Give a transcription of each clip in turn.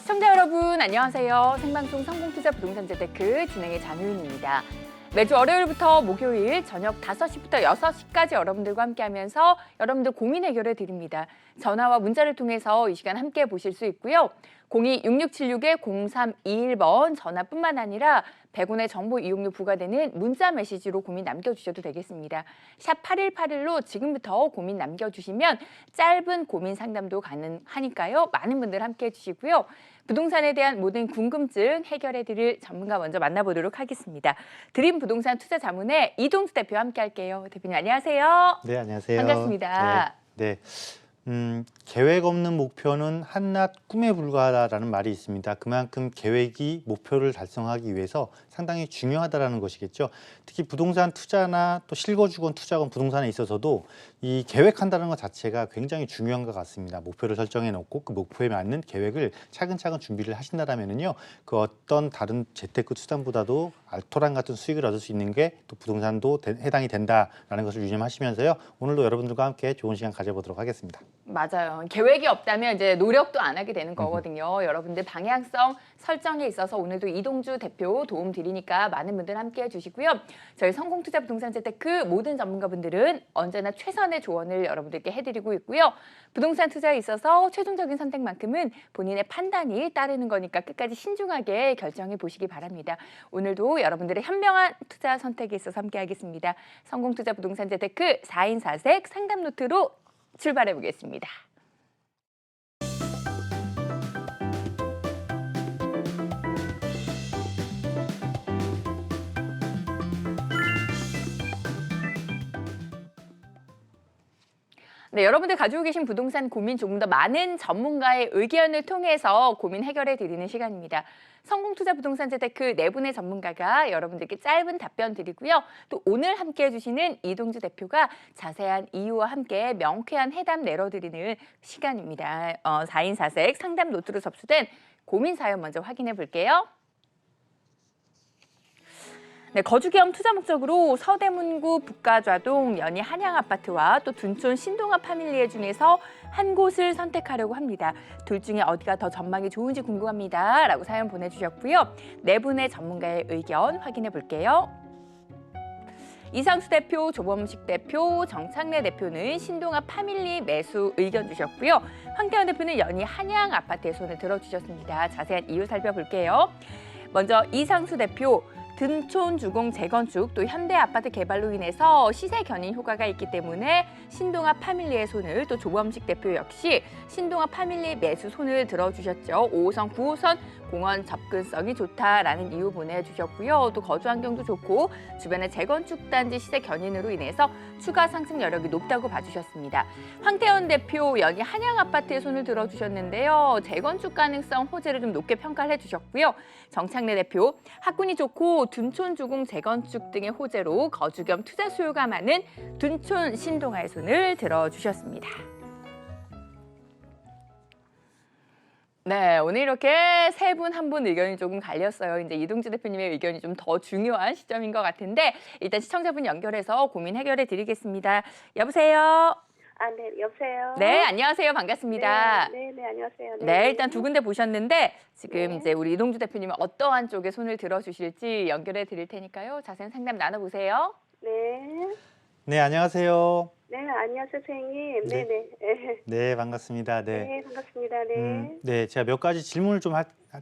시청자 여러분 안녕하세요. 생방송 성공투자 부동산 재테크 진행의 장효인입니다. 매주 월요일부터 목요일 저녁 5시부터 6시까지 여러분들과 함께하면서 여러분들 고민 해결해 드립니다. 전화와 문자를 통해서 이 시간 함께 보실 수 있고요. 02-6676-0321번 전화뿐만 아니라 100원의 정보 이용료 부과되는 문자 메시지로 고민 남겨주셔도 되겠습니다. 샵 8181로 지금부터 고민 남겨주시면 짧은 고민 상담도 가능하니까요. 많은 분들 함께해 주시고요. 부동산에 대한 모든 궁금증 해결해드릴 전문가 먼저 만나보도록 하겠습니다. 드림 부동산 투자 자문의 이동수 대표 함께 할게요. 대표님 안녕하세요. 네, 안녕하세요. 반갑습니다. 네. 계획 없는 목표는 한낱 꿈에 불과하다라는 말이 있습니다. 그만큼 계획이 목표를 달성하기 위해서 상당히 중요하다라는 것이겠죠. 특히 부동산 투자나 또 실거주권 투자권 부동산에 있어서도 이 계획한다는 것 자체가 굉장히 중요한 것 같습니다. 목표를 설정해 놓고 그 목표에 맞는 계획을 차근차근 준비를 하신다면은요, 그 어떤 다른 재테크 투자보다도 알토란 같은 수익을 얻을 수 있는 게 또 부동산도 해당이 된다라는 것을 유념하시면서요. 오늘도 여러분들과 함께 좋은 시간 가져보도록 하겠습니다. 맞아요. 계획이 없다면 이제 노력도 안 하게 되는 거거든요. 여러분들 방향성 설정에 있어서 오늘도 이동주 대표 도움 드리니까 많은 분들 함께 해주시고요. 저희 성공투자 부동산 재테크 모든 전문가분들은 언제나 최선의 조언을 여러분들께 해드리고 있고요. 부동산 투자에 있어서 최종적인 선택만큼은 본인의 판단이 따르는 거니까 끝까지 신중하게 결정해 보시기 바랍니다. 오늘도 여러분들의 현명한 투자 선택에 있어서 함께 하겠습니다. 성공투자 부동산 재테크 4인 4색 상담 노트로 출발해 보겠습니다. 네, 여러분들 가지고 계신 부동산 고민 조금 더 많은 전문가의 의견을 통해서 고민 해결해 드리는 시간입니다. 성공투자 부동산 재테크 네 분의 전문가가 여러분들께 짧은 답변 드리고요. 또 오늘 함께 해주시는 이동주 대표가 자세한 이유와 함께 명쾌한 해답 내려드리는 시간입니다. 4인 4색 상담 노트로 접수된 고민 사연 먼저 확인해 볼게요. 네, 거주 겸 투자 목적으로 서대문구 북가좌동 연희 한양아파트와 또 둔촌 신동아 파밀리에 중에서 한 곳을 선택하려고 합니다. 둘 중에 어디가 더 전망이 좋은지 궁금합니다. 라고 사연 보내주셨고요. 네 분의 전문가의 의견 확인해 볼게요. 이상수 대표, 조범식 대표, 정창래 대표는 신동아 파밀리 매수 의견 주셨고요. 황태원 대표는 연희 한양아파트의 손을 들어주셨습니다. 자세한 이유 살펴볼게요. 먼저 이상수 대표. 둔촌 주공 재건축 또 현대 아파트 개발로 인해서 시세 견인 효과가 있기 때문에 신동아 파밀리의 손을 또 조범식 대표 역시 신동아 파밀리 매수 손을 들어주셨죠. 5호선, 9호선 공원 접근성이 좋다라는 이유 보내주셨고요. 또 거주 환경도 좋고 주변의 재건축 단지 시세 견인으로 인해서 추가 상승 여력이 높다고 봐주셨습니다. 황태원 대표 연희 한양 아파트의 손을 들어주셨는데요. 재건축 가능성 호재를 좀 높게 평가를 해주셨고요. 정창래 대표 학군이 좋고 둔촌 주공 재건축 등의 호재로 거주 겸 투자 수요가 많은 둔촌 신동아의 손을 들어주셨습니다. 네, 오늘 이렇게 세 분 한 분 의견이 조금 갈렸어요. 이제 이동주 대표님의 의견이 좀 더 중요한 시점인 것 같은데 일단 시청자분 연결해서 고민 해결해 드리겠습니다. 여보세요? 네, 여보세요? 네, 안녕하세요. 반갑습니다. 네, 안녕하세요. 네, 일단 두 군데 보셨는데 지금 네. 이제 우리 이동주 대표님은 어떠한 쪽에 손을 들어주실지 연결해 드릴 테니까요. 자세한 상담 나눠보세요. 네. 네, 안녕하세요. 네, 안녕하세요, 선생님. 네. 네. 네, 반갑습니다. 네, 반갑습니다. 네. 네, 제가 몇 가지 질문을 좀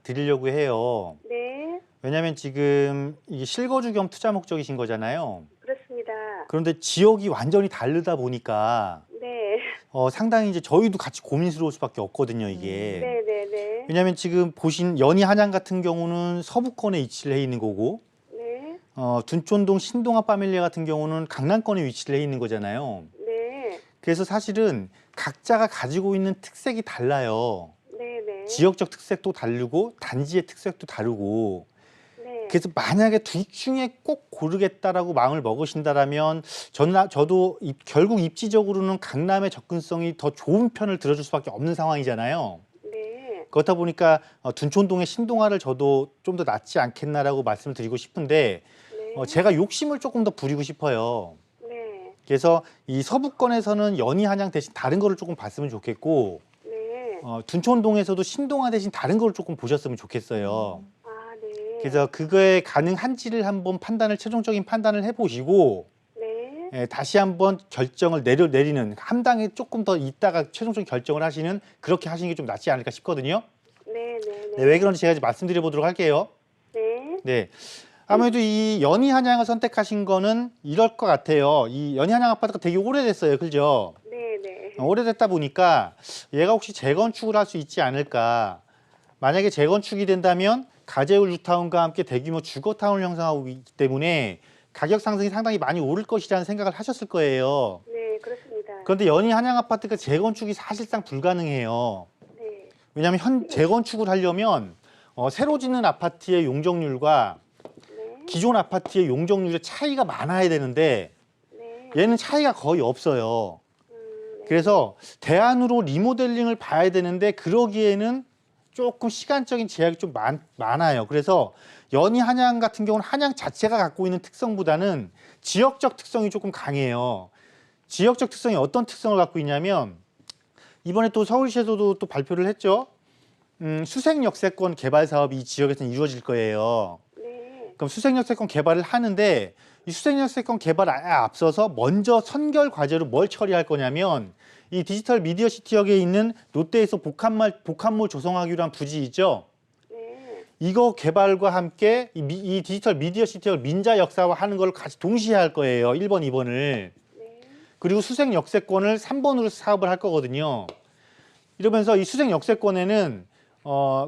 드리려고 해요. 네, 왜냐하면 지금 이게 실거주 겸 투자 목적이신 거잖아요. 그렇습니다. 그런데 지역이 완전히 다르다 보니까 네. 상당히 이제 저희도 같이 고민스러울 수밖에 없거든요, 이게. 네. 왜냐하면 지금 보신 연희 한양 같은 경우는 서부권에 위치를 해 있는 거고, 네. 둔촌동 신동아 파밀리 같은 경우는 강남권에 위치를 해 있는 거잖아요. 네. 그래서 사실은 각자가 가지고 있는 특색이 달라요. 네. 지역적 특색도 다르고 단지의 특색도 다르고. 네. 그래서 만약에 둘 중에 꼭 고르겠다라고 마음을 먹으신다라면 저도 결국 입지적으로는 강남의 접근성이 더 좋은 편을 들어줄 수밖에 없는 상황이잖아요. 네. 그렇다 보니까 둔촌동의 신동아를 저도 좀 더 낫지 않겠나라고 말씀을 드리고 싶은데 네. 제가 욕심을 조금 더 부리고 싶어요. 네. 그래서 이 서부권에서는 연희 한양 대신 다른 거를 조금 봤으면 좋겠고 네. 둔촌동에서도 신동아 대신 다른 걸 조금 보셨으면 좋겠어요. 아, 네. 그래서 그거에 가능한지를 한번 최종적인 판단을 해보시고 네. 예, 다시 한번 결정을 내리는 함당에 조금 더 있다가 최종적인 결정을 하시는 그렇게 하시는 게 좀 낫지 않을까 싶거든요. 네, 네, 네. 네, 왜 그런지 제가 이제 말씀드려 보도록 할게요. 네. 네. 아무래도 이 연희 한양을 선택하신 거는 이럴 것 같아요. 이 연희 한양 아파트가 되게 오래됐어요. 그죠? 네, 네. 오래됐다 보니까 얘가 혹시 재건축을 할 수 있지 않을까. 만약에 재건축이 된다면 가재울 뉴타운과 함께 대규모 주거타운을 형성하고 있기 때문에 가격 상승이 상당히 많이 오를 것이라는 생각을 하셨을 거예요. 네, 그렇습니다. 그런데 연희 한양 아파트가 재건축이 사실상 불가능해요. 네. 왜냐하면 재건축을 하려면 새로 짓는 아파트의 용적률과 네. 기존 아파트의 용적률의 차이가 많아야 되는데 네. 얘는 차이가 거의 없어요. 네. 그래서 대안으로 리모델링을 봐야 되는데 그러기에는 조금 시간적인 제약이 좀 많아요. 그래서 연희 한양 같은 경우는 한양 자체가 갖고 있는 특성보다는 지역적 특성이 조금 강해요. 지역적 특성이 어떤 특성을 갖고 있냐면 이번에 또 서울시에서도 또 발표를 했죠. 수색역세권 개발 사업이 이 지역에서는 이루어질 거예요. 네. 그럼 수색역세권 개발을 하는데 이 수색역세권 개발에 앞서서 먼저 선결 과제로 뭘 처리할 거냐면 이 디지털 미디어 시티역에 있는 롯데에서 복합몰 조성하기로 한 부지 있죠. 네. 이거 개발과 함께 이 디지털 미디어 시티역을 민자 역사화 하는 걸 같이 동시에 할 거예요. 1번, 2번을. 네. 그리고 수색 역세권을 3번으로 사업을 할 거거든요. 이러면서 이 수색 역세권에는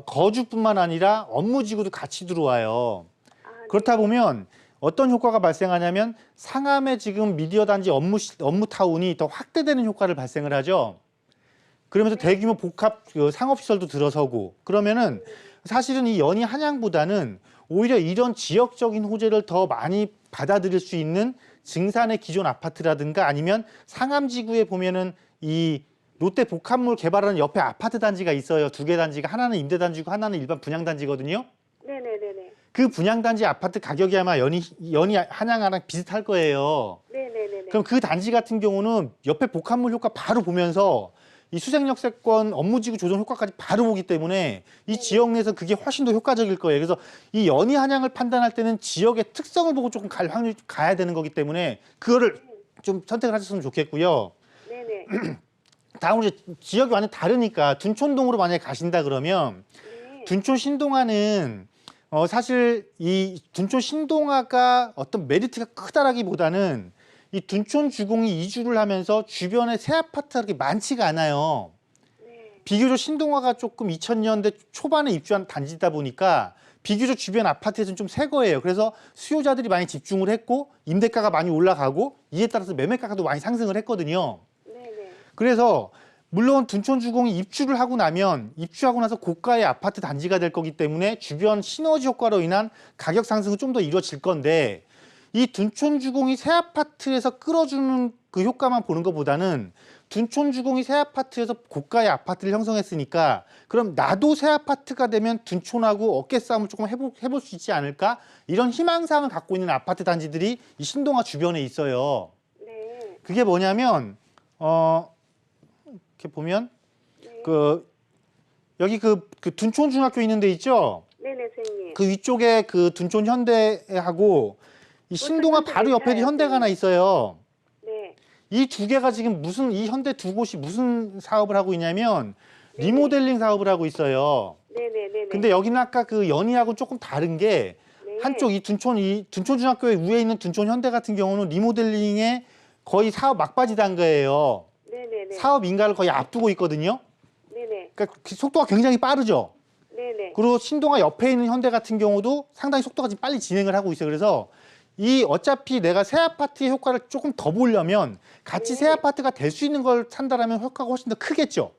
거주뿐만 아니라 업무지구도 같이 들어와요. 아, 네. 그렇다 보면 어떤 효과가 발생하냐면 상암의 지금 미디어 단지 업무 타운이 더 확대되는 효과를 발생을 하죠. 그러면서 대규모 복합 상업시설도 들어서고 그러면은 사실은 이 연희 한양보다는 오히려 이런 지역적인 호재를 더 많이 받아들일 수 있는 증산의 기존 아파트라든가 아니면 상암지구에 보면은 이 롯데 복합몰 개발하는 옆에 아파트 단지가 있어요. 2개 단지가 하나는 임대단지고 하나는 일반 분양단지거든요. 네네네네. 그 분양단지 아파트 가격이 아마 연희 한양이랑 비슷할 거예요. 네네네네. 그럼 그 단지 같은 경우는 옆에 복합몰 효과 바로 보면서 이 수색역세권 업무지구 조정 효과까지 바로 보기 때문에 이 지역 내에서 그게 훨씬 더 효과적일 거예요. 그래서 이 연희 한양을 판단할 때는 지역의 특성을 보고 조금 갈 확률이 가야 되는 거기 때문에 그거를 좀 선택을 하셨으면 좋겠고요. 네네. 다음으로 이제 지역이 완전 다르니까 둔촌동으로 만약에 가신다 그러면 네. 둔촌 신동아는 사실 이 둔촌 신동아가 어떤 메리트가 크다라기보다는 이 둔촌 주공이 이주를 하면서 주변에 새 아파트가 그렇게 많지가 않아요. 네. 비교적 신동아가 조금 2000년대 초반에 입주한 단지다 보니까 비교적 주변 아파트에서는 좀 새 거예요. 그래서 수요자들이 많이 집중을 했고 임대가가 많이 올라가고 이에 따라서 매매가도 많이 상승을 했거든요. 네네. 그래서 물론 둔촌 주공이 입주하고 나서 고가의 아파트 단지가 될 거기 때문에 주변 시너지 효과로 인한 가격 상승은 좀 더 이루어질 건데 이 둔촌 주공이 새 아파트에서 끌어주는 그 효과만 보는 것보다는 둔촌 주공이 새 아파트에서 고가의 아파트를 형성했으니까 그럼 나도 새 아파트가 되면 둔촌하고 어깨 싸움을 조금 해볼 수 있지 않을까? 이런 희망사항을 갖고 있는 아파트 단지들이 이 신동아 주변에 있어요. 네. 그게 뭐냐면 이렇게 보면 네. 여기 그 둔촌 중학교 있는 데 있죠? 네네, 선생님. 그 위쪽에 그 둔촌 현대하고 이 신동아 현대 바로 옆에도 괜찮아요, 현대가 하나 있어요. 네. 이 두 개가 지금 이 현대 두 곳이 무슨 사업을 하고 있냐면 리모델링 사업을 하고 있어요. 네네네네. 근데 여기는 아까 그 연희하고 조금 다른 게 네. 한쪽 이 둔촌 중학교 위에 있는 둔촌 현대 같은 경우는 리모델링에 거의 사업 막바지 단계예요. 네네네. 사업 인가를 거의 앞두고 있거든요. 네네. 그러니까 그 속도가 굉장히 빠르죠. 네네. 그리고 신동아 옆에 있는 현대 같은 경우도 상당히 속도가 지금 빨리 진행을 하고 있어요. 그래서 어차피 내가 새 아파트의 효과를 조금 더 보려면 같이 새 아파트가 될 수 있는 걸 산다라면 효과가 훨씬 더 크겠죠.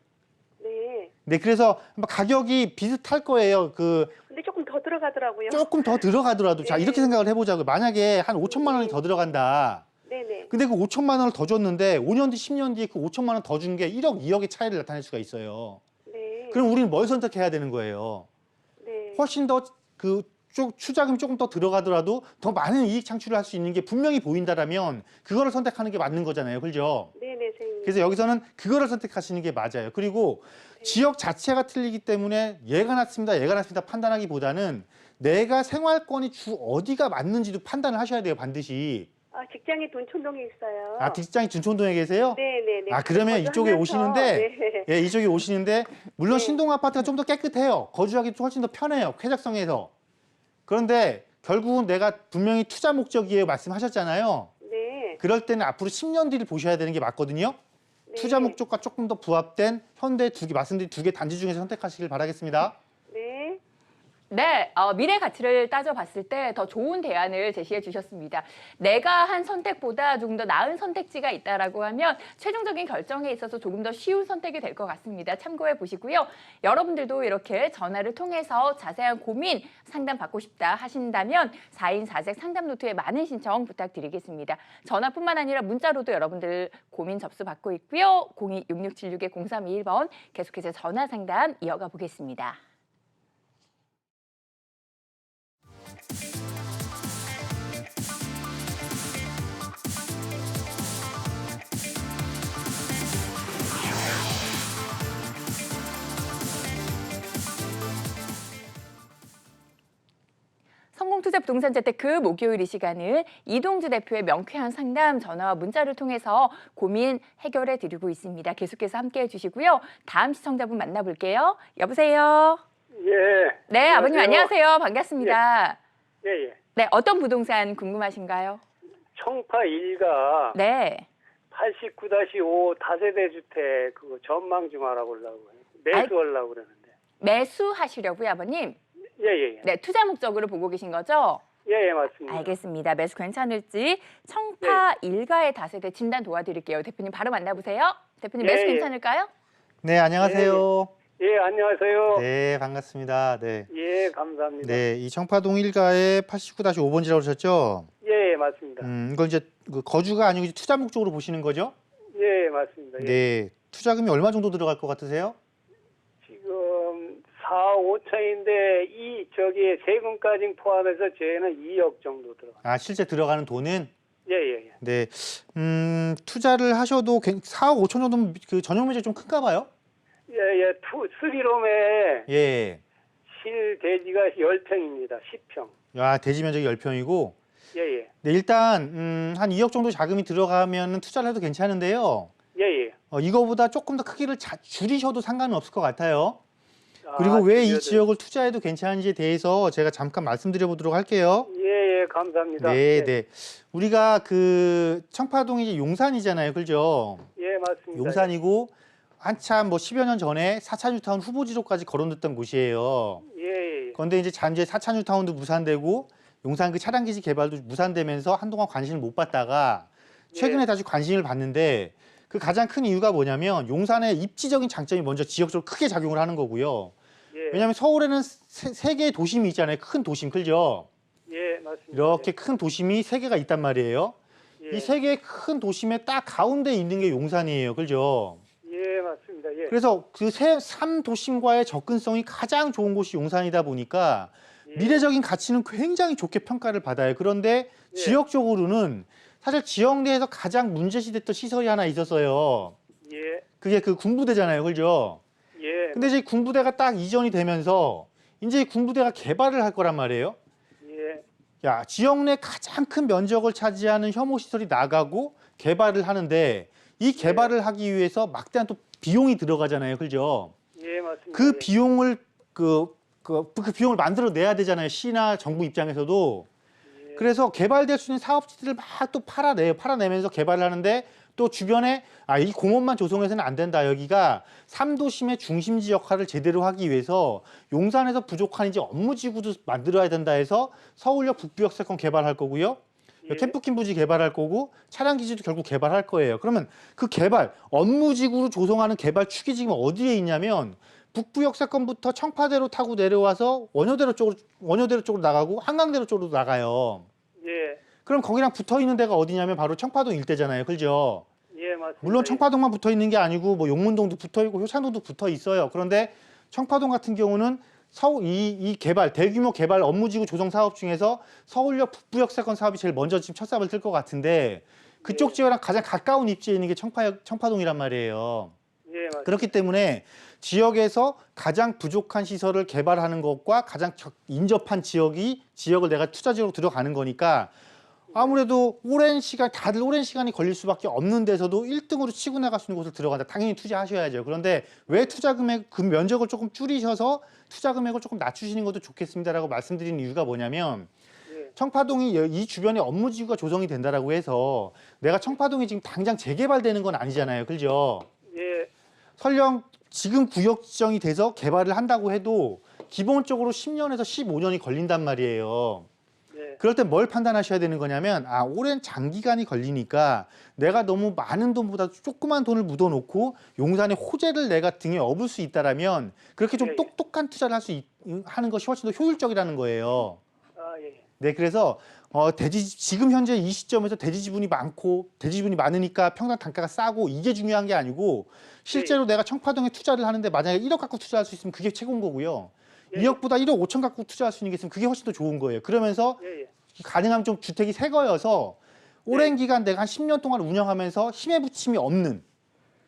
네. 네, 그래서 가격이 비슷할 거예요. 근데 조금 더 들어가더라고요. 조금 더 들어가더라도 자 네. 이렇게 생각을 해보자고요. 만약에 한 5천만 원이 더 들어간다. 네네. 근데 그 5천만 원을 더 줬는데 5년 뒤, 10년 뒤에 그 5천만 원 더 준 게 1억, 2억의 차이를 나타낼 수가 있어요. 네. 그럼 우리는 뭘 선택해야 되는 거예요? 네. 훨씬 더 추자금이 조금 더 들어가더라도 더 많은 이익 창출을 할 수 있는 게 분명히 보인다라면 그거를 선택하는 게 맞는 거잖아요. 그죠? 네네, 선생님. 그래서 여기서는 그거를 선택하시는 게 맞아요. 그리고 지역 자체가 틀리기 때문에 얘가 낫습니다, 얘가 낫습니다 판단하기보다는 내가 생활권이 주 어디가 맞는지도 판단을 하셔야 돼요, 반드시. 아, 직장이 돈촌동에 있어요. 아, 직장이 준촌동에 계세요? 네네네. 아, 그러면 이쪽에 오시는데, 네. 예, 이쪽에 오시는데, 물론 네. 신동 아파트가 좀 더 깨끗해요. 거주하기 훨씬 더 편해요. 쾌적성에서. 그런데 결국은 내가 분명히 투자 목적이에요 말씀하셨잖아요. 네. 그럴 때는 앞으로 10년 뒤를 보셔야 되는 게 맞거든요. 네. 투자 목적과 조금 더 부합된 현대 두 개, 말씀드린 두 개 단지 중에서 선택하시길 바라겠습니다. 네. 네, 미래 가치를 따져봤을 때 더 좋은 대안을 제시해 주셨습니다. 내가 한 선택보다 조금 더 나은 선택지가 있다라고 하면 최종적인 결정에 있어서 조금 더 쉬운 선택이 될 것 같습니다. 참고해 보시고요. 여러분들도 이렇게 전화를 통해서 자세한 고민 상담 받고 싶다 하신다면 4인 4색 상담 노트에 많은 신청 부탁드리겠습니다. 전화뿐만 아니라 문자로도 여러분들 고민 접수 받고 있고요. 02-6676-0321번 계속해서 전화 상담 이어가 보겠습니다. 성공투자 부동산 재테크 목요일 이 시간은 이동주 대표의 명쾌한 상담 전화와 문자를 통해서 고민 해결해 드리고 있습니다. 계속해서 함께해 주시고요. 다음 시청자분 만나볼게요. 여보세요. 예. 네, 아버님 안녕하세요. 반갑습니다. 예, 예. 네, 어떤 부동산 궁금하신가요? 청파 1가 네. 89-5 다세대 주택 그거 전망 좀 알아보려고 매수하려고 그러는데. 매수하시려고요, 아버님? 예, 예, 예. 네, 투자 목적으로 보고 계신 거죠? 예, 예, 맞습니다. 알겠습니다. 매수 괜찮을지 청파 일가의 다세대 진단 도와드릴게요. 대표님 바로 만나보세요. 대표님 예, 매수 예. 괜찮을까요? 네, 안녕하세요. 예, 안녕하세요. 네, 반갑습니다. 네. 예, 감사합니다. 네, 이 청파동 1가의 89-5번지라고 하셨죠? 예, 예, 맞습니다. 이건 이제 그 거주가 아니고 이제 투자 목적으로 보시는 거죠? 예, 예, 맞습니다. 예. 네. 투자금이 얼마 정도 들어갈 것 같으세요? 지금 4, 5천인데 저기 세금까지 포함해서 저희는 2억 정도 들어가. 아, 실제 들어가는 돈은? 예, 예, 예. 네. 투자를 하셔도 4억 5천 정도면 그 전용 면적이 좀 큰가 봐요? 예, 예. 스리롬에 예. 실 대지가 10평입니다. 10평. 야, 대지 면적이 10평이고. 예, 예. 네, 일단 한 2억 정도 자금이 들어가면 투자를 해도 괜찮은데요. 예, 예. 이거보다 조금 더 크기를 줄이셔도 상관은 없을 것 같아요. 아, 그리고 왜 이 줄여도- 지역을 투자해도 괜찮은지에 대해서 제가 잠깐 말씀드려 보도록 할게요. 예, 예, 감사합니다. 네, 예, 네. 우리가 그 청파동이 이제 용산이잖아요. 그죠? 예, 맞습니다. 용산이고 한참 뭐 10여 년 전에 4차 뉴타운 후보지로까지 거론됐던 곳이에요. 예, 예, 예. 그런데 이제 잠재 4차 뉴타운도 무산되고 용산 그 차량기지 개발도 무산되면서 한동안 관심을 못 받다가 최근에 예. 다시 관심을 받는데 그 가장 큰 이유가 뭐냐면 용산의 입지적인 장점이 먼저 지역적으로 크게 작용을 하는 거고요. 예, 왜냐하면 서울에는 세 개의 도심이 있잖아요. 큰 도심, 그죠? 예, 맞습니다. 이렇게 큰 도심이 세 개가 있단 말이에요. 예, 이 세 개의 큰 도심의 딱 가운데 있는 게 용산이에요. 그죠? 예, 맞습니다. 예. 그래서 그 3도심과의 접근성이 가장 좋은 곳이 용산이다 보니까 예. 미래적인 가치는 굉장히 좋게 평가를 받아요. 그런데 예. 지역적으로는 사실 지역 내에서 가장 문제시됐던 시설이 하나 있었어요. 예, 그게 그 군부대잖아요. 그죠? 예, 근데 이제 군부대가 딱 이전이 되면서 이제 군부대가 개발을 할 거란 말이에요. 예, 야, 지역 내 가장 큰 면적을 차지하는 혐오 시설이 나가고 개발을 하는데 이 개발을 하기 위해서 막대한 또 비용이 들어가잖아요. 그죠? 예, 맞습니다. 그 예. 비용을 그 비용을 만들어 내야 되잖아요. 시나 정부 입장에서도. 예. 그래서 개발될 수 있는 사업지들을 막 또 팔아내면서 개발을 하는데 또 주변에 이 공원만 조성해서는 안 된다. 여기가 3도심의 중심지 역할을 제대로 하기 위해서 용산에서 부족한 이제 업무지구도 만들어야 된다 해서 서울역 북부역세권 개발할 거고요. 예. 캠프킨 부지 개발할 거고 차량 기지도 결국 개발할 거예요. 그러면 그 개발, 업무지구로 조성하는 개발 축이 지금 어디에 있냐면 북부역세권부터 청파대로 타고 내려와서 원효대로 쪽으로 나가고 한강대로 쪽으로 나가요. 예, 그럼 거기랑 붙어 있는 데가 어디냐면 바로 청파동 일대잖아요. 그죠? 예, 맞습니다. 물론 청파동만 붙어 있는 게 아니고 뭐 용문동도 붙어 있고 효창동도 붙어 있어요. 그런데 청파동 같은 경우는 이 개발, 대규모 개발 업무지구 조성 사업 중에서 서울역 북부역세권 사업이 제일 먼저 지금 첫 삽을 뜰 것 같은데 그쪽 예. 지역이랑 가장 가까운 입지에 있는 게 청파동이란 말이에요. 예, 맞습니다. 그렇기 때문에 지역에서 가장 부족한 시설을 개발하는 것과 가장 인접한 지역을 내가 투자 지역으로 들어가는 거니까 아무래도 다들 오랜 시간이 걸릴 수밖에 없는 데서도 1등으로 치고 나갈 수 있는 곳을 들어간다. 당연히 투자하셔야죠. 그런데 왜 투자 금액, 그 면적을 조금 줄이셔서 투자 금액을 조금 낮추시는 것도 좋겠습니다라고 말씀드리는 이유가 뭐냐면 예. 청파동이 이 주변에 업무지구가 조성이 된다라고 해서 내가 청파동이 지금 당장 재개발되는 건 아니잖아요. 그죠? 예. 설령 지금 구역 지정이 돼서 개발을 한다고 해도 기본적으로 10년에서 15년이 걸린단 말이에요. 예. 그럴 때 뭘 판단하셔야 되는 거냐면 오랜 장기간이 걸리니까 내가 너무 많은 돈보다 조그만 돈을 묻어놓고 용산의 호재를 내가 등에 업을 수 있다라면 그렇게 좀 예, 예. 똑똑한 투자를 하는 것이 훨씬 더 효율적이라는 거예요. 아, 예. 네, 그래서 지금 현재 이 시점에서 대지 지분이 많으니까 평당 단가가 싸고 이게 중요한 게 아니고 실제로 내가 청파동에 투자를 하는데 만약에 1억 갖고 투자할 수 있으면 그게 최고인 거고요. 예, 2억보다 1억 5천 갖고 투자할 수 있는 게 있으면 그게 훨씬 더 좋은 거예요. 그러면서 예, 예. 가능하면 좀 주택이 새 거여서 오랜 기간 내가 한 10년 동안 운영하면서 힘의 부침이 없는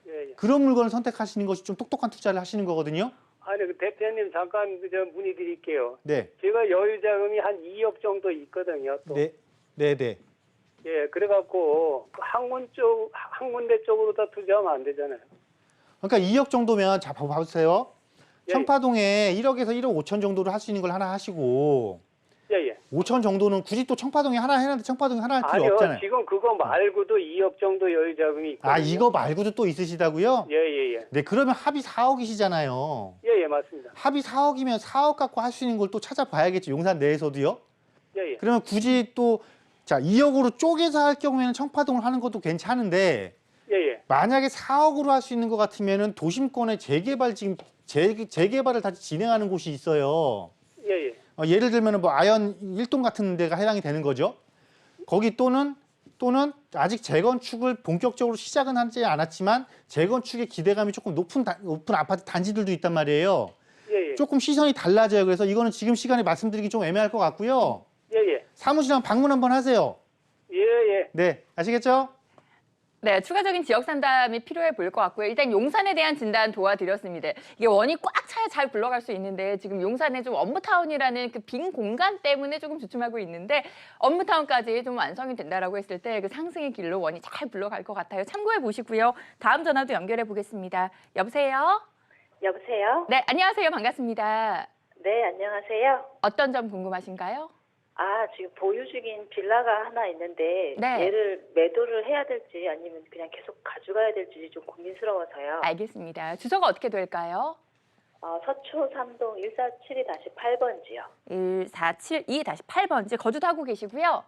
예, 예. 그런 물건을 선택하시는 것이 좀 똑똑한 투자를 하시는 거거든요. 아니, 그 대표님 잠깐 저 문의드릴게요. 네. 제가 여유 자금이 한 2억 정도 있거든요. 또. 네. 네, 네. 예, 그래갖고 그 한 군데 쪽으로 다 투자하면 안 되잖아요. 그러니까 2억 정도면 자 봐보세요. 예, 청파동에 1억에서 1억 5천 정도를 할 수 있는 걸 하나 하시고 예, 예. 5천 정도는 굳이 또 청파동에 하나 해놨는데 청파동에 하나 할 필요 아니요, 없잖아요. 지금 그거 말고도 2억 정도 여유 자금이 있거든요. 이거 말고도 또 있으시다고요? 예, 예, 예. 네, 그러면 합이 4억이시잖아요. 예, 예, 맞습니다. 합이 4억이면 4억 갖고 할 수 있는 걸 또 찾아봐야겠죠. 용산 내에서도요. 예, 예. 그러면 굳이 또 2억으로 쪼개서 할 경우에는 청파동을 하는 것도 괜찮은데 예, 예. 만약에 4억으로 할 수 있는 것 같으면은 도심권에 재개발을 다시 진행하는 곳이 있어요. 예, 예. 예를 들면은 뭐 아현 1동 같은 데가 해당이 되는 거죠. 거기 또는 아직 재건축을 본격적으로 시작은 하지 않았지만 재건축의 기대감이 조금 높은 아파트 단지들도 있단 말이에요. 예, 예. 조금 시선이 달라져요. 그래서 이거는 지금 시간에 말씀드리기 좀 애매할 것 같고요. 예, 예. 사무실 한번 방문 한번 하세요. 예, 예. 네, 아시겠죠? 네, 추가적인 지역 상담이 필요해 보일 것 같고요. 일단 용산에 대한 진단 도와드렸습니다. 이게 원이 꽉 차야 잘 굴러갈 수 있는데 지금 용산에 좀 업무타운이라는 그 빈 공간 때문에 조금 주춤하고 있는데 업무타운까지 좀 완성이 된다라고 했을 때 그 상승의 길로 원이 잘 굴러갈 것 같아요. 참고해 보시고요. 다음 전화도 연결해 보겠습니다. 여보세요? 여보세요? 네, 안녕하세요. 반갑습니다. 네, 안녕하세요. 어떤 점 궁금하신가요? 지금 보유 중인 빌라가 하나 있는데 네. 얘를 매도를 해야 될지 아니면 그냥 계속 가져가야 될지 좀 고민스러워서요. 알겠습니다. 주소가 어떻게 될까요? 서초 3동 147-8번지요. 1472-8번지 거주도 하고 계시고요.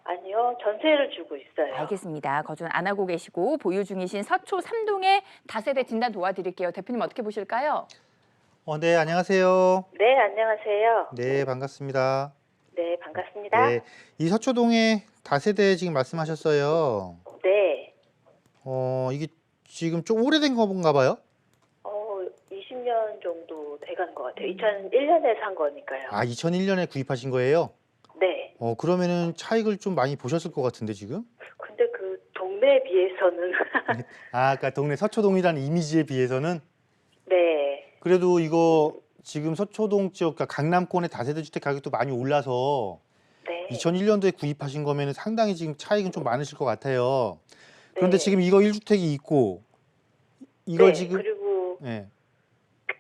아니요, 전세를 주고 있어요. 알겠습니다. 거주는 안 하고 계시고 보유 중이신 서초 3동의 다세대 진단 도와드릴게요. 대표님 어떻게 보실까요? 네, 안녕하세요. 네, 안녕하세요. 네, 반갑습니다. 네, 반갑습니다. 네, 이 서초동에 다세대 지금 말씀하셨어요. 네. 이게 지금 좀 오래된 건가 봐요? 20년 정도 돼가는 것 같아요. 2001년에 산 거니까요. 2001년에 구입하신 거예요? 네. 그러면은 차익을 좀 많이 보셨을 것 같은데 지금? 근데 그 동네에 비해서는 그러니까 동네 서초동이라는 이미지에 비해서는 네. 그래도 이거 지금 서초동 지역, 그러니까 강남권의 다세대 주택 가격도 많이 올라서 네. 2001년도에 구입하신 거면 상당히 지금 차익은 좀 많으실 것 같아요. 그런데 네. 지금 이거 1주택이 있고 이걸 네, 지금 그리고 예,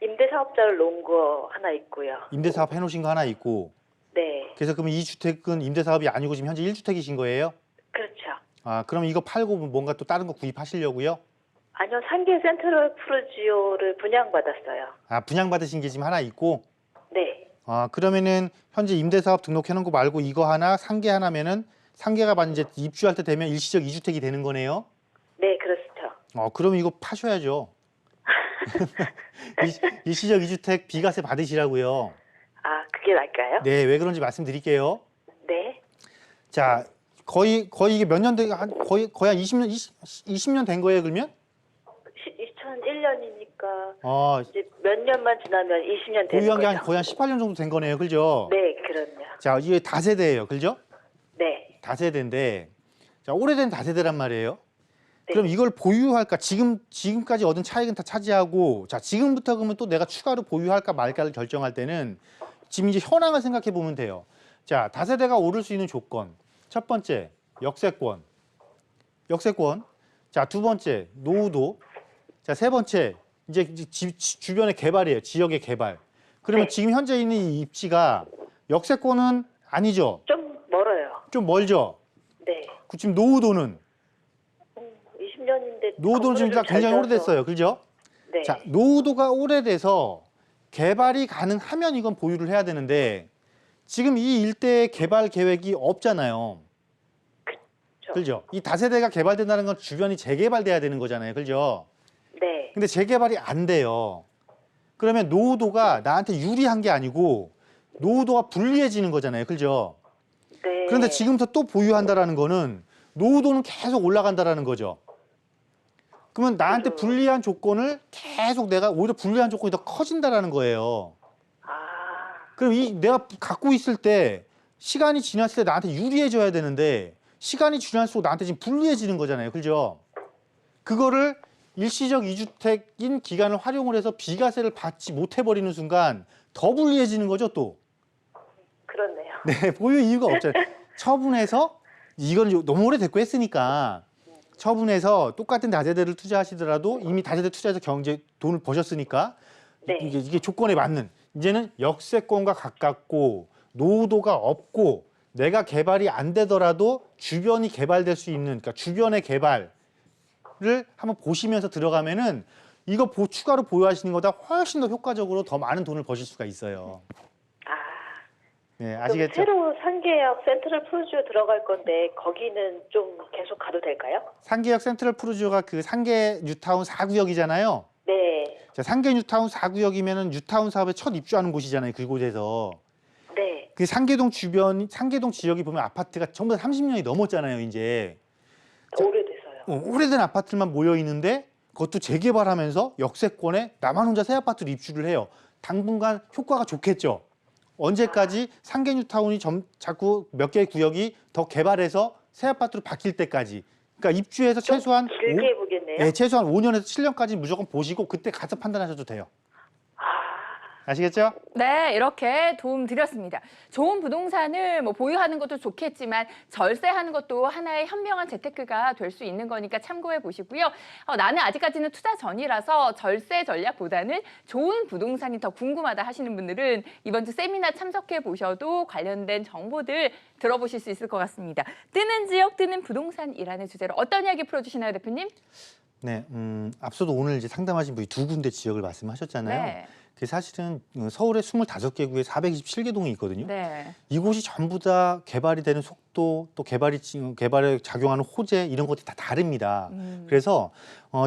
임대사업자를 놓은 거 하나 있고요. 임대사업 해놓으신 거 하나 있고 네. 그래서 그러면 이 주택은 임대사업이 아니고 지금 현재 1주택이신 거예요? 그렇죠. 그럼 이거 팔고 뭔가 또 다른 거 구입하시려고요? 아니요, 상계 센트럴 푸르지오를 분양받았어요. 분양받으신 게 지금 하나 있고 네. 그러면은 현재 임대사업 등록해놓은 거 말고 이거 하나, 상계 하나면은 상계가 만 이제 입주할 때 되면 일시적 2주택이 되는 거네요? 네, 그렇죠. 그러면 이거 파셔야죠. 일시적 2주택 비과세 받으시라고요. 그게 나을까요? 네, 왜 그런지 말씀드릴게요. 네. 자, 거의 이게 몇 년 거의 한 20년 된 거예요, 그러면? 2001년이니까 이제 몇 년만 지나면 20년 되는 보유한 게 거죠. 거의 한 18년 정도 된 거네요, 그죠? 네, 그럼요. 자, 이게 다세대예요, 그죠? 네. 다세대인데 자, 오래된 다세대란 말이에요. 네. 그럼 이걸 보유할까? 지금까지 얻은 차익은 다 차지하고, 자, 지금부터 그러면 또 내가 추가로 보유할까 말까를 결정할 때는 지금 이제 현황을 생각해 보면 돼요. 자, 다세대가 오를 수 있는 조건. 첫 번째, 역세권. 자, 두 번째, 노후도. 자, 세 번째, 이제 주변의 개발이에요. 지역의 개발. 그러면 네. 지금 현재 있는 이 입지가 역세권은 아니죠. 좀 멀어요. 좀 멀죠. 네. 지금 노후도는 20년인데 노후도는 지금 다 굉장히 오래됐어요. 그죠? 네. 자, 노후도가 오래돼서 개발이 가능하면 이건 보유를 해야 되는데 지금 이 일대의 개발 계획이 없잖아요. 그죠? 이 다세대가 개발된다는 건 주변이 재개발돼야 되는 거잖아요. 그죠? 네. 근데 재개발이 안 돼요. 그러면 노후도가 나한테 유리한 게 아니고 노후도가 불리해지는 거잖아요. 그죠? 네. 그런데 지금부터 또 보유한다라는 거는 노후도는 계속 올라간다라는 거죠. 그러면 나한테 그죠. 불리한 조건을 계속 내가 오히려 불리한 조건이 더 커진다라는 거예요. 아, 그럼 이 내가 갖고 있을 때 시간이 지났을 때 나한테 유리해져야 되는데 시간이 지날수록 나한테 지금 불리해지는 거잖아요. 그죠? 그거를 일시적 이주택인 기간을 활용을 해서 비과세를 받지 못해버리는 순간 더 불리해지는 거죠, 또. 그렇네요. 네, 보유 이유가 없잖아요. 처분해서 이건 너무 오래됐고 했으니까 처분해서 똑같은 다세대를 투자하시더라도 이미 다세대 투자해서 돈을 버셨으니까 네. 이게 조건에 맞는 이제는 역세권과 가깝고 노후도가 없고 내가 개발이 안 되더라도 주변이 개발될 수 있는 그러니까 주변의 개발을 한번 보시면서 들어가면은 이거 추가로 보유하시는 거다 훨씬 더 효과적으로 더 많은 돈을 버실 수가 있어요. 아, 네, 그럼 아시겠죠? 새로 상계역 센트럴 푸르지오 들어갈 건데 거기는 좀 계속 가도 될까요? 상계역 센트럴 푸르지오가 그 상계 뉴타운 4구역이잖아요. 네. 자, 상계 뉴타운 4구역이면은 뉴타운 사업에 첫 입주하는 곳이잖아요. 그곳에서. 네. 그 상계동 지역이 보면 아파트가 전부 다 30년이 넘었잖아요, 이제. 오래돼서요. 오래된 아파트만 모여 있는데 그것도 재개발하면서 역세권에 나만 혼자 새 아파트로 입주를 해요. 당분간 효과가 좋겠죠. 언제까지 상계 뉴타운이 자꾸 몇 개의 구역이 더 개발해서 새 아파트로 바뀔 때까지. 그러니까 입주해서 좀 최소한 길게 보겠네요. 네, 최소한 5년에서 7년까지 무조건 보시고 그때 가서 판단하셔도 돼요. 아시겠죠? 네, 이렇게 도움 드렸습니다. 좋은 부동산을 뭐 보유하는 것도 좋겠지만 절세하는 것도 하나의 현명한 재테크가 될 수 있는 거니까 참고해 보시고요. 나는 아직까지는 투자 전이라서 절세 전략보다는 좋은 부동산이 더 궁금하다 하시는 분들은 이번 주 세미나 참석해 보셔도 관련된 정보들 들어보실 수 있을 것 같습니다. 뜨는 지역, 뜨는 부동산이라는 주제로 어떤 이야기 풀어주시나요, 대표님? 네, 앞서도 오늘 이제 상담하신 분이 두 군데 지역을 말씀하셨잖아요. 네. 그 사실은 서울에 25개구에 427개 동이 있거든요. 네. 이곳이 전부 다 개발이 되는 속도 또 개발에 작용하는 호재 이런 것들이 다 다릅니다. 그래서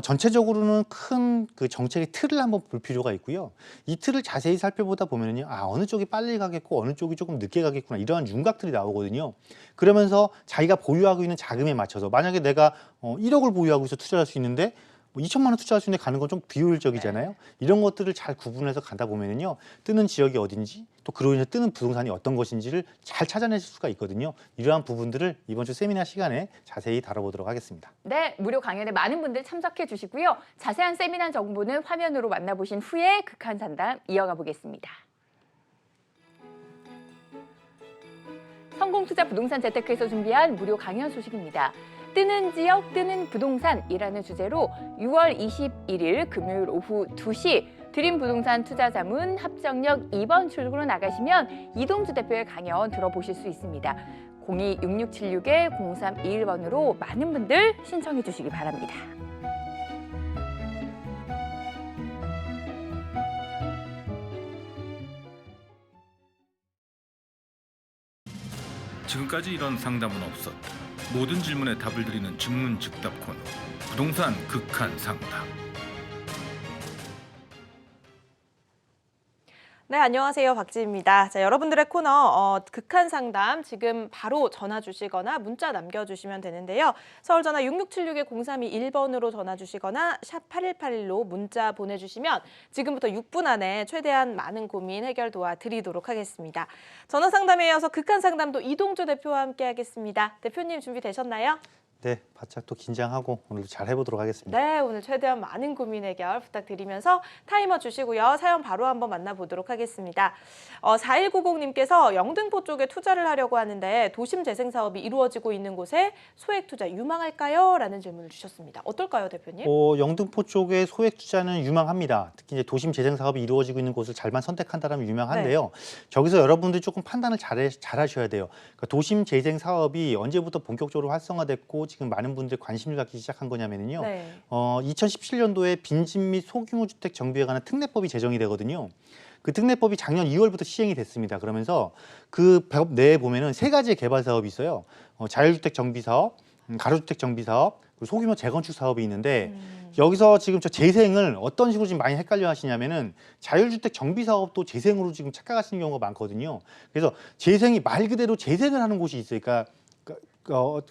전체적으로는 큰 그 정책의 틀을 한번 볼 필요가 있고요. 이 틀을 자세히 살펴보다 보면요, 어느 쪽이 빨리 가겠고 어느 쪽이 조금 늦게 가겠구나 이러한 윤곽들이 나오거든요. 그러면서 자기가 보유하고 있는 자금에 맞춰서 만약에 내가 1억을 보유하고 있어 투자할 수 있는데 2천만 원 투자할 수 있는데 가는 건 좀 비효율적이잖아요. 이런 것들을 잘 구분해서 가다 보면은요, 뜨는 지역이 어딘지 또 그로 인해 뜨는 부동산이 어떤 것인지를 잘 찾아내실 수가 있거든요. 이러한 부분들을 이번 주 세미나 시간에 자세히 다뤄보도록 하겠습니다. 네, 무료 강연에 많은 분들 참석해 주시고요. 자세한 세미나 정보는 화면으로 만나보신 후에 극한 상담 이어가 보겠습니다. 성공투자 부동산 재테크에서 준비한 무료 강연 소식입니다. 뜨는 지역, 뜨는 부동산이라는 주제로 6월 21일 금요일 오후 2시 드림 부동산 투자자문 합정역 2번 출구로 나가시면 이동주 대표의 강연 들어보실 수 있습니다. 026676-0321번으로 많은 분들 신청해 주시기 바랍니다. 지금까지 이런 상담은 없었다. 모든 질문에 답을 드리는 즉문즉답 코너 부동산 극한 상담. 네, 안녕하세요. 박지입니다. 자, 여러분들의 코너 극한 상담 지금 바로 전화 주시거나 문자 남겨주시면 되는데요. 서울 전화 6676-0321번으로 전화 주시거나 샵 8181로 문자 보내주시면 지금부터 6분 안에 최대한 많은 고민 해결 도와드리도록 하겠습니다. 전화 상담에 이어서 극한 상담도 이동주 대표와 함께 하겠습니다. 대표님 준비되셨나요? 네, 바짝 또 긴장하고 오늘도 잘 해보도록 하겠습니다. 네, 오늘 최대한 많은 고민 해결 부탁드리면서 타이머 주시고요. 사연 바로 한번 만나보도록 하겠습니다. 4190님께서 영등포 쪽에 투자를 하려고 하는데 도심 재생 사업이 이루어지고 있는 곳에 소액 투자 유망할까요? 라는 질문을 주셨습니다. 어떨까요, 대표님? 영등포 쪽의 소액 투자는 유망합니다. 특히 이제 도심 재생 사업이 이루어지고 있는 곳을 잘만 선택한다면 유망한데요. 저기서 여러분들이 조금 판단을 잘 하셔야 돼요. 그러니까 도심 재생 사업이 언제부터 본격적으로 활성화됐고 지금 많은 분들이 관심을 갖기 시작한 거냐면요. 네. 2017년도에 빈집 및 소규모 주택 정비에 관한 특례법이 제정이 되거든요. 그 특례법이 작년 2월부터 시행이 됐습니다. 그러면서 그 법 내에 보면은 세 가지의 개발 사업이 있어요. 자율주택 정비 사업, 가로주택 정비 사업, 그리고 소규모 재건축 사업이 있는데 여기서 지금 저 재생을 어떤 식으로 지금 많이 헷갈려 하시냐면은 자율주택 정비 사업도 재생으로 지금 착각하시는 경우가 많거든요. 그래서 재생이 말 그대로 재생을 하는 곳이 있어요. 그러니까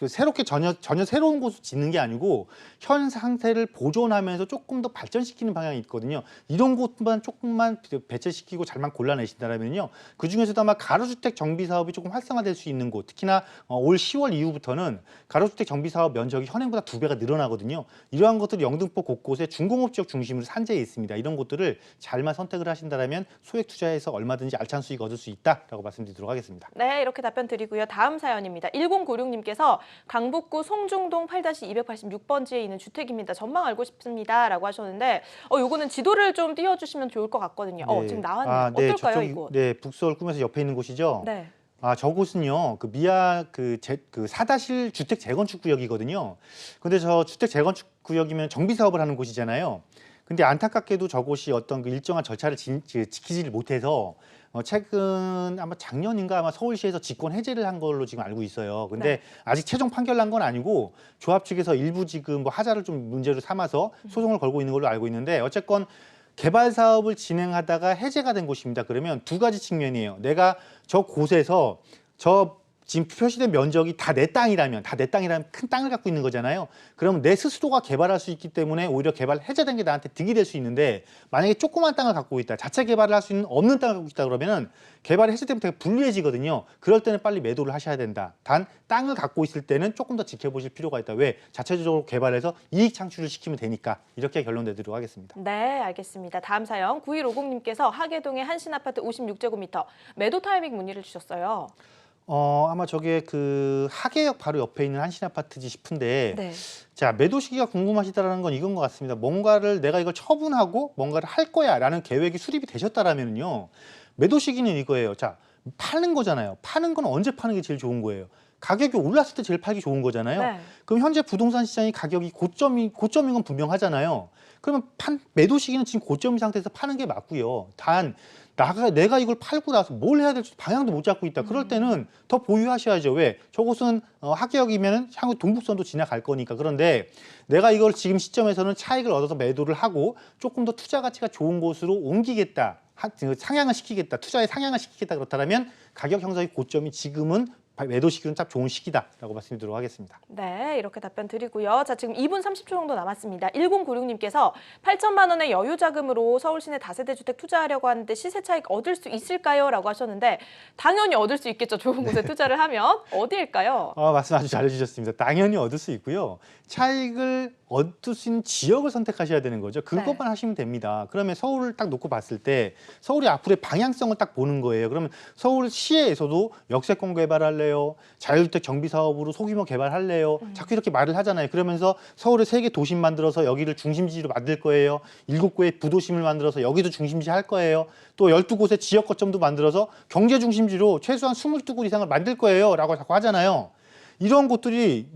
새롭게 전혀 새로운 곳을 짓는 게 아니고 현 상태를 보존하면서 조금 더 발전시키는 방향이 있거든요. 이런 곳만 조금만 배치시키고 잘만 골라내신다면요. 그 중에서도 아마 가로주택 정비 사업이 조금 활성화될 수 있는 곳, 특히나 올 10월 이후부터는 가로주택 정비 사업 면적이 현행보다 2배가 늘어나거든요. 이러한 것들이 영등포 곳곳에 중공업 지역 중심으로 산재해 있습니다. 이런 곳들을 잘만 선택을 하신다면 소액 투자해서 얼마든지 알찬 수익 얻을 수 있다라고 말씀드리도록 하겠습니다. 네, 이렇게 답변 드리고요. 다음 사연입니다. 1096님께서 강북구 송중동 8-286번지에 있는 주택입니다. 전망 알고 싶습니다. 라고 하셨는데 요거는 지도를 좀 띄워주시면 좋을 것 같거든요. 네. 지금 나왔네요. 어떨까요, 이곳? 네, 북서울 꿈에서 옆에 있는 곳이죠. 네. 저곳은요, 그 미아 그 사다실 주택 재건축 구역이거든요. 근데 저 주택 재건축 구역이면 정비 사업을 하는 곳이잖아요. 근데 안타깝게도 저곳이 어떤 그 일정한 절차를 지키지를 못해서 최근 아마 작년인가 아마 서울시에서 직권 해제를 한 걸로 지금 알고 있어요. 근데 네. 아직 최종 판결 난 건 아니고 조합 측에서 일부 지금 뭐 하자를 좀 문제로 삼아서 소송을 걸고 있는 걸로 알고 있는데 어쨌건 개발 사업을 진행하다가 해제가 된 곳입니다. 그러면 두 가지 측면이에요. 내가 저 곳에서 지금 표시된 면적이 다 내 땅이라면 큰 땅을 갖고 있는 거잖아요. 그럼 내 스스로가 개발할 수 있기 때문에 오히려 개발 해제된 게 나한테 득이 될 수 있는데 만약에 조그만 땅을 갖고 있다. 자체 개발을 할 수 있는 없는 땅을 갖고 있다 그러면은 개발 해제되면 되게 불리해지거든요. 그럴 때는 빨리 매도를 하셔야 된다. 단 땅을 갖고 있을 때는 조금 더 지켜보실 필요가 있다. 왜? 자체적으로 개발해서 이익 창출을 시키면 되니까. 이렇게 결론 내도록 하겠습니다. 네, 알겠습니다. 다음 사연 9150님께서 하계동의 한신아파트 56제곱미터 매도 타이밍 문의를 주셨어요. 아마 저게 그 하계역 바로 옆에 있는 한신아파트지 싶은데 네. 자, 매도 시기가 궁금하시다라는 건 이건 것 같습니다. 뭔가를 내가 이걸 처분하고 뭔가를 할 거야라는 계획이 수립이 되셨다라면요. 매도 시기는 이거예요. 자, 파는 거잖아요. 파는 건 언제 파는 게 제일 좋은 거예요? 가격이 올랐을 때 제일 팔기 좋은 거잖아요. 네. 그럼 현재 부동산 시장의 가격이 고점인 건 분명하잖아요. 그러면 매도 시기는 지금 고점 상태에서 파는 게 맞고요. 단 내가 이걸 팔고 나서 뭘 해야 될지 방향도 못 잡고 있다. 그럴 때는 더 보유하셔야죠. 왜? 저곳은 하계역이면 향후 동북선도 지나갈 거니까. 그런데 내가 이걸 지금 시점에서는 차익을 얻어서 매도를 하고 조금 더 투자 가치가 좋은 곳으로 옮기겠다. 상향을 시키겠다. 투자에 상향을 시키겠다. 그렇다면 가격 형성의 고점이 지금은 매도 시기는 딱 좋은 시기다라고 말씀드리도록 하겠습니다. 네, 이렇게 답변 드리고요. 자, 지금 2분 30초 정도 남았습니다. 1096님께서 8천만 원의 여유 자금으로 서울 시내 다세대 주택 투자하려고 하는데 시세 차익 얻을 수 있을까요? 라고 하셨는데 당연히 얻을 수 있겠죠. 좋은 곳에 투자를 하면. 어디일까요? 말씀 아주 잘해주셨습니다. 당연히 얻을 수 있고요. 차익을 얻을 수 있는 지역을 선택하셔야 되는 거죠. 그것만 네. 하시면 됩니다. 그러면 서울을 딱 놓고 봤을 때 서울이 앞으로의 방향성을 딱 보는 거예요. 그러면 서울시에서도 역세권 개발할래요? 자율주택 정비 사업으로 소규모 개발할래요? 자꾸 이렇게 말을 하잖아요. 그러면서 서울에 3개 도심 만들어서 여기를 중심지로 만들 거예요. 7곳의 부도심을 만들어서 여기도 중심지 할 거예요. 또 12곳의 지역 거점도 만들어서 경제 중심지로 최소한 22곳 이상을 만들 거예요. 라고 자꾸 하잖아요. 이런 곳들이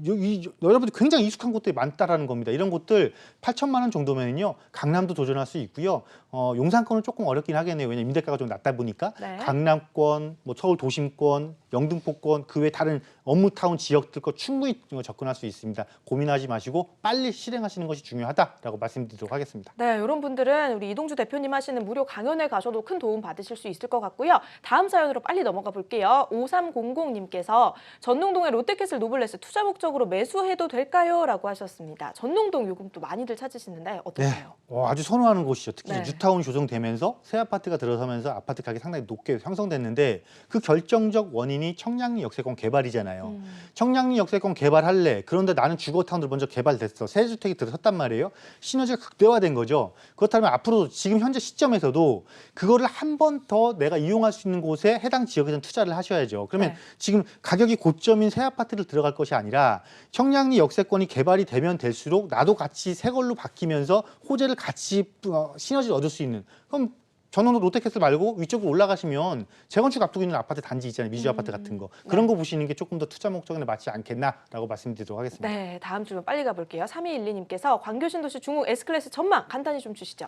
여러분들 굉장히 익숙한 곳들이 많다라는 겁니다. 이런 곳들 8천만 원 정도면요 강남도 도전할 수 있고요. 용산권은 조금 어렵긴 하겠네요. 왜냐면 임대가가 좀 낮다 보니까 네. 강남권, 뭐 서울 도심권, 영등포권 그 외 다른 업무타운 지역들과 충분히 접근할 수 있습니다. 고민하지 마시고 빨리 실행하시는 것이 중요하다라고 말씀드리도록 하겠습니다. 네, 이런 분들은 우리 이동주 대표님 하시는 무료 강연에 가셔도 큰 도움 받으실 수 있을 것 같고요. 다음 사연으로 빨리 넘어가 볼게요. 5300님께서 전농동의 롯데캐슬 노블레스 투자 목적으로 매수해도 될까요? 라고 하셨습니다. 전농동 요금 또 많이들 찾으시는데 어떨까요? 아주 선호하는 곳이죠. 특히 네. 뉴타운 조성되면서 새 아파트가 들어서면서 아파트 가격이 상당히 높게 형성됐는데 그 결정적 원인이 청량리 역세권 개발이잖아요. 청량리 역세권 개발할래. 그런데 나는 주거타운들 먼저 개발됐어. 새 주택이 들어섰단 말이에요. 시너지가 극대화된 거죠. 그렇다면 앞으로 지금 현재 시점에서도 그거를 한 번 더 내가 이용할 수 있는 곳에 해당 지역에서 투자를 하셔야죠. 그러면 네. 지금 가격이 고점인 새 아파트를 들어갈 것이 아니라 청량리 역세권이 개발이 되면 될수록 나도 같이 새 걸로 바뀌면서 호재를 같이 시너지를 얻을 수 있는. 그럼 전원도 롯데캐슬 말고 위쪽으로 올라가시면 재건축 앞두고 있는 아파트 단지 있잖아요. 미주 아파트 같은 거. 그런 거 보시는 게 조금 더 투자 목적에 맞지 않겠나라고 말씀드리도록 하겠습니다. 네, 다음 질문 빨리 가볼게요. 3212님께서 광교신도시 중흥 S클래스 전망 간단히 좀 주시죠.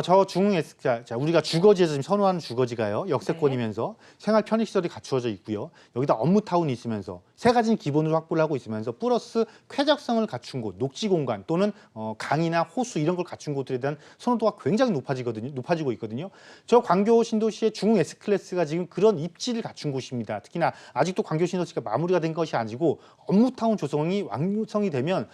저 중흥 자, 우리가 주거지에서 지금 선호하는 주거지가요. 역세권이면서 생활 편의시설이 갖추어져 있고요. 여기다 업무타운이 있으면서 세 가지는 기본으로 확보를 하고 있으면서 플러스 쾌적성을 갖춘 곳, 녹지 공간 또는 강이나 호수 이런 걸 갖춘 곳들에 대한 선호도가 굉장히 높아지고 있거든요. 저 광교 신도시의 중흥 S클래스가 지금 그런 입지를 갖춘 곳입니다. 특히나 아직도 광교 신도시가 마무리가 된 것이 아니고 업무타운 조성이 완성이 되면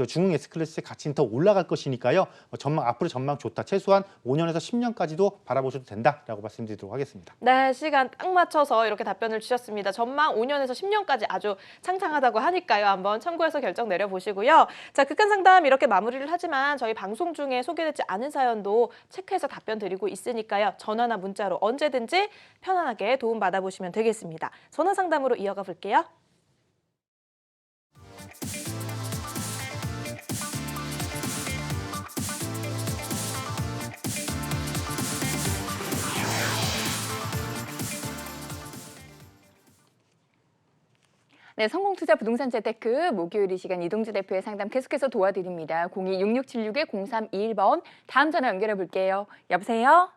중흥 S클래스의 가치는 더 올라갈 것이니까요. 앞으로 전망 좋다. 최소한 5년에서 10년까지도 바라보셔도 된다라고 말씀드리도록 하겠습니다. 네, 시간 딱 맞춰서 이렇게 답변을 주셨습니다. 전망 5년에서 10년까지 아주 창창하다고 하니까요. 한번 참고해서 결정 내려보시고요. 자, 극한 상담 이렇게 마무리를 하지만 저희 방송 중에 소개되지 않은 사연도 체크해서 답변 드리고 있으니까요. 전화나 문자로 언제든지 편안하게 도움 받아보시면 되겠습니다. 전화 상담으로 이어가 볼게요. 네, 성공투자 부동산 재테크 목요일 이 시간 이동주 대표의 상담 계속해서 도와드립니다. 02-6676-0321번 다음 전화 연결해 볼게요. 여보세요?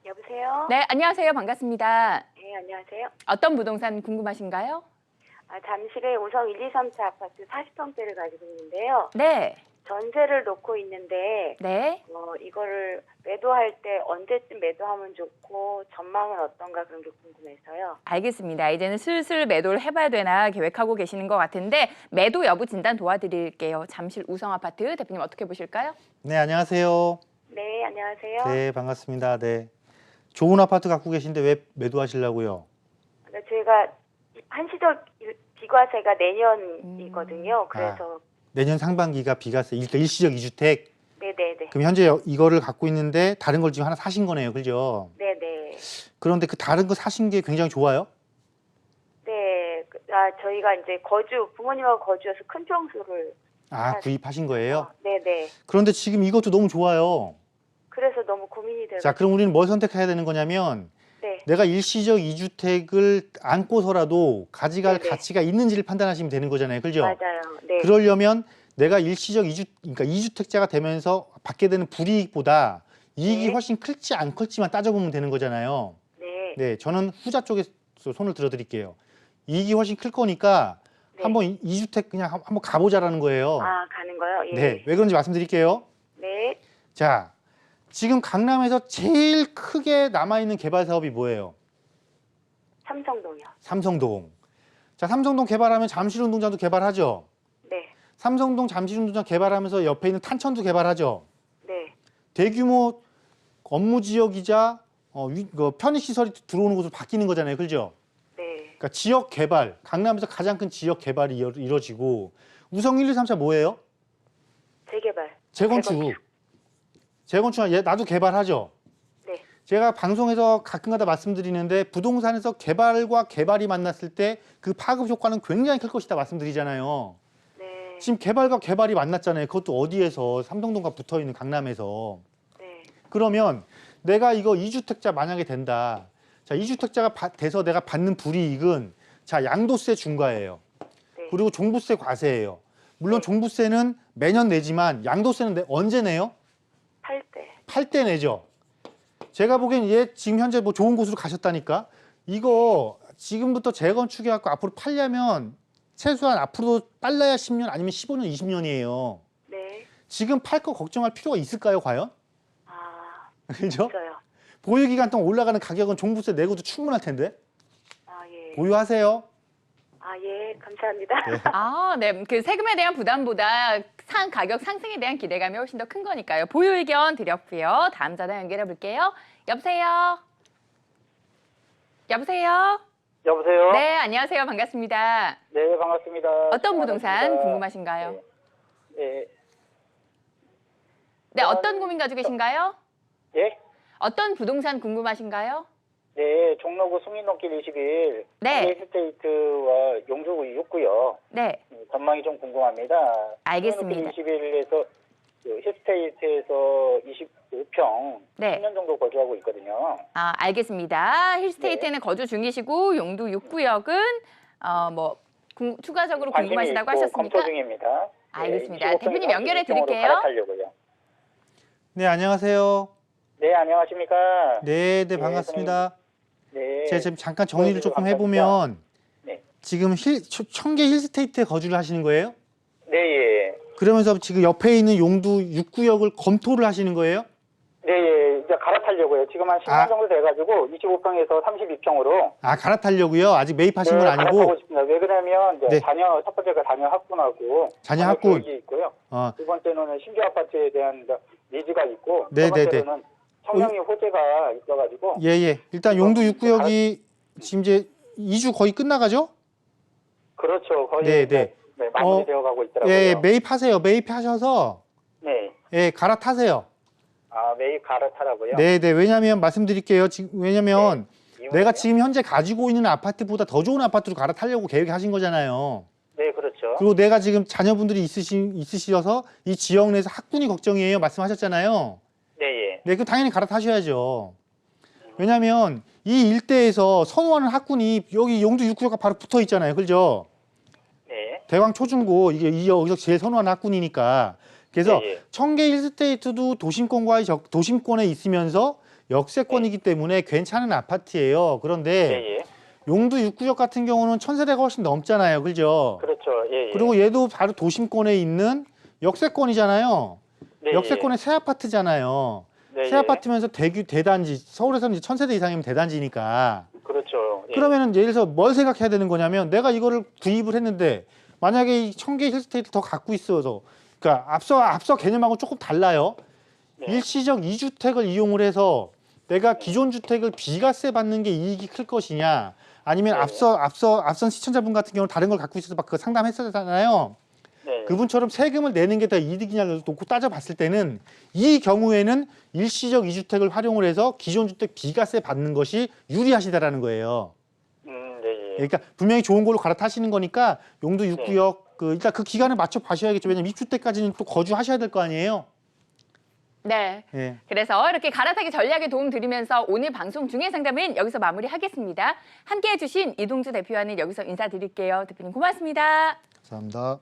여보세요? 네, 안녕하세요. 반갑습니다. 네, 안녕하세요. 어떤 부동산 궁금하신가요? 잠실에 오성 1, 2, 3차 아파트 40평대를 가지고 있는데요. 네, 전세를 놓고 있는데 네. 이거를 매도할 때 언제쯤 매도하면 좋고 전망은 어떤가 그런 게 궁금해서요. 알겠습니다. 이제는 슬슬 매도를 해봐야 되나 계획하고 계시는 것 같은데 매도 여부 진단 도와드릴게요. 잠실 우성 아파트 대표님 어떻게 보실까요? 네, 안녕하세요. 네, 안녕하세요. 네, 반갑습니다. 네. 좋은 아파트 갖고 계신데 왜 매도하시려고요? 저희가 한시적 비과세가 내년이거든요. 그래서 내년 상반기가 비과세, 일시적 2주택. 네네네. 그럼 현재 이거를 갖고 있는데 다른 걸 지금 하나 사신 거네요, 그죠? 네네. 그런데 그 다른 거 사신 게 굉장히 좋아요? 네. 저희가 이제 부모님하고 거주해서 큰 평수를 구입하신 거예요? 네네. 그런데 지금 이것도 너무 좋아요. 그래서 너무 고민이 돼요. 자, 그럼 우리는 뭘 선택해야 되는 거냐면 네. 내가 일시적 2주택을 안고서라도 가져갈 네네. 가치가 있는지를 판단하시면 되는 거잖아요, 그죠? 맞아요. 네. 그러려면 내가 일시적 그러니까 2주택자가 되면서 받게 되는 불이익보다 이익이 네. 훨씬 클지 안 클지만 따져보면 되는 거잖아요. 네. 네, 저는 후자 쪽에 손을 들어드릴게요. 이익이 훨씬 클 거니까 네. 한번 2주택 그냥 한번 가보자라는 거예요. 가는 거요? 예. 네, 왜 그런지 말씀드릴게요. 네. 자, 지금 강남에서 제일 크게 남아있는 개발 사업이 뭐예요? 삼성동이요. 삼성동. 자, 삼성동 개발하면 잠실운동장도 개발하죠. 네. 삼성동 잠실운동장 개발하면서 옆에 있는 탄천도 개발하죠. 네. 대규모 업무 지역이자 편의시설이 들어오는 곳으로 바뀌는 거잖아요. 그렇죠? 네. 그러니까 지역 개발, 강남에서 가장 큰 지역 개발이 이루어지고 우성 1, 2, 3차 뭐예요? 재개발. 재건축. 나도 개발하죠. 네. 제가 방송에서 가끔가다 말씀드리는데 부동산에서 개발과 개발이 만났을 때 그 파급 효과는 굉장히 클 것이다 말씀드리잖아요. 네. 지금 개발과 개발이 만났잖아요. 그것도 어디에서? 삼성동과 붙어있는 강남에서. 네. 그러면 내가 이거 2주택자 만약에 된다. 자, 2주택자가 돼서 내가 받는 불이익은 자, 양도세 중과예요. 네. 그리고 종부세 과세예요. 물론 종부세는 매년 내지만 양도세는 언제 내요? 8대 내죠. 제가 보기엔 얘 지금 현재 뭐 좋은 곳으로 가셨다니까. 이거 지금부터 재건축해갖고 앞으로 팔려면 최소한 앞으로 빨라야 10년 아니면 15년, 20년이에요. 네. 지금 팔 거 걱정할 필요가 있을까요, 과연? 그죠? 있어요. 보유기간 동안 올라가는 가격은 종부세 내고도 충분할 텐데. 예. 보유하세요. 예. 감사합니다. 네. 네. 그 세금에 대한 부담보다 상 가격 상승에 대한 기대감이 훨씬 더 큰 거니까요. 보유 의견 드렸고요. 다음 전화 연결해 볼게요. 여보세요? 여보세요? 여보세요? 네, 안녕하세요. 반갑습니다. 네, 반갑습니다. 어떤 부동산 반갑습니다. 궁금하신가요? 네. 네, 어떤 고민 가지고 계신가요? 예? 어떤 부동산 궁금하신가요? 네, 종로구 숭인동길 21 네. 힐스테이트와 용두구 6구요. 네, 전망이 좀 궁금합니다. 알겠습니다. 숭인동길 21에서 힐스테이트에서 25평 네. 10년 정도 거주하고 있거든요. 아, 알겠습니다. 힐스테이트에는 거주 중이시고 용두 6구역은 추가적으로 관심이 궁금하시다고 있고 하셨습니까? 검토 중입니다. 알겠습니다. 네, 대표님 연결해 25평으로 드릴게요. 갈아타려고요. 네, 안녕하세요. 네, 안녕하십니까? 네, 네, 반갑습니다. 네. 제가 지금 잠깐 정리를 조금 감사합니다. 해보면 네. 지금 청계 힐스테이트에 거주를 하시는 거예요? 네, 예. 그러면서 지금 옆에 있는 용두 6구역을 검토를 하시는 거예요? 네, 예. 이제 갈아타려고요. 지금 한 10년 아. 정도 돼가지고 25평에서 32평으로 아, 갈아타려고요? 아직 매입하신 건 아니고? 갈아타고 싶습니다. 왜 그러냐면 이제 네. 자녀 첫 번째가 자녀 학군하고 자녀 학군. 교육이 있고요. 어, 두 번째는 신규 아파트에 대한 니즈가 있고 네, 세 번째로는 청량리 호재가 있어가지고 예, 예. 일단 용두 6구역이 지금 이제 2주 거의 끝나가죠? 그렇죠. 거의 네, 네. 네, 마무리되어 가고 있더라고요. 예, 매입하세요. 매입하셔서 네. 예, 갈아타세요. 아, 매입 갈아타라고요? 네, 네. 왜냐면 말씀드릴게요. 왜냐면 이유는요? 내가 지금 현재 가지고 있는 아파트보다 더 좋은 아파트로 갈아타려고 계획하신 거잖아요. 네, 그렇죠. 그리고 내가 지금 자녀분들이 있으셔서 이 지역 내에서 학군이 걱정이에요. 말씀하셨잖아요. 네, 예. 네, 그 당연히 갈아타셔야죠. 왜냐면 이 일대에서 선호하는 학군이 여기 용두 6구역과 바로 붙어 있잖아요. 그죠? 네. 대왕 초중고 이게 여기서 제일 선호하는 학군이니까. 그래서 예, 예. 청계 힐스테이트도 도심권에 있으면서 역세권이기 때문에 괜찮은 아파트예요. 그런데 예, 예. 용두 6구역 같은 경우는 1000세대가 훨씬 넘잖아요. 그죠? 그렇죠. 예, 예. 그리고 얘도 바로 도심권에 있는 역세권이잖아요. 네, 역세권의 새 아파트잖아요. 네, 새 예. 아파트면서 대단지, 서울에서는 이제 1000세대 이상이면 대단지니까. 그렇죠. 예. 그러면은 예를 들어서 뭘 생각해야 되는 거냐면 내가 이거를 구입을 했는데 만약에 이 청계 힐스테이트 더 갖고 있어서 그러니까 앞서 개념하고 조금 달라요. 네. 일시적 2주택을 이용을 해서 내가 기존 주택을 비과세 받는 게 이익이 클 것이냐 아니면 네. 앞선 시청자분 같은 경우는 다른 걸 갖고 있어서 막 그거 상담했었잖아요. 네. 그분처럼 세금을 내는 게 더 이득이냐를 놓고 따져봤을 때는 이 경우에는 일시적 2주택을 활용을 해서 기존 주택 비과세 받는 것이 유리하시다라는 거예요. 네, 예. 그러니까 분명히 좋은 걸로 갈아타시는 거니까 용두 6구역 일단 그 기간을 맞춰 봐셔야겠죠. 왜냐면 입주 때까지는 또 거주하셔야 될 거 아니에요. 네. 예. 그래서 이렇게 갈아타기 전략에 도움 드리면서 오늘 방송 중에 상담은 여기서 마무리하겠습니다. 함께해 주신 이동주 대표와는 여기서 인사드릴게요. 대표님 고맙습니다. 감사합니다.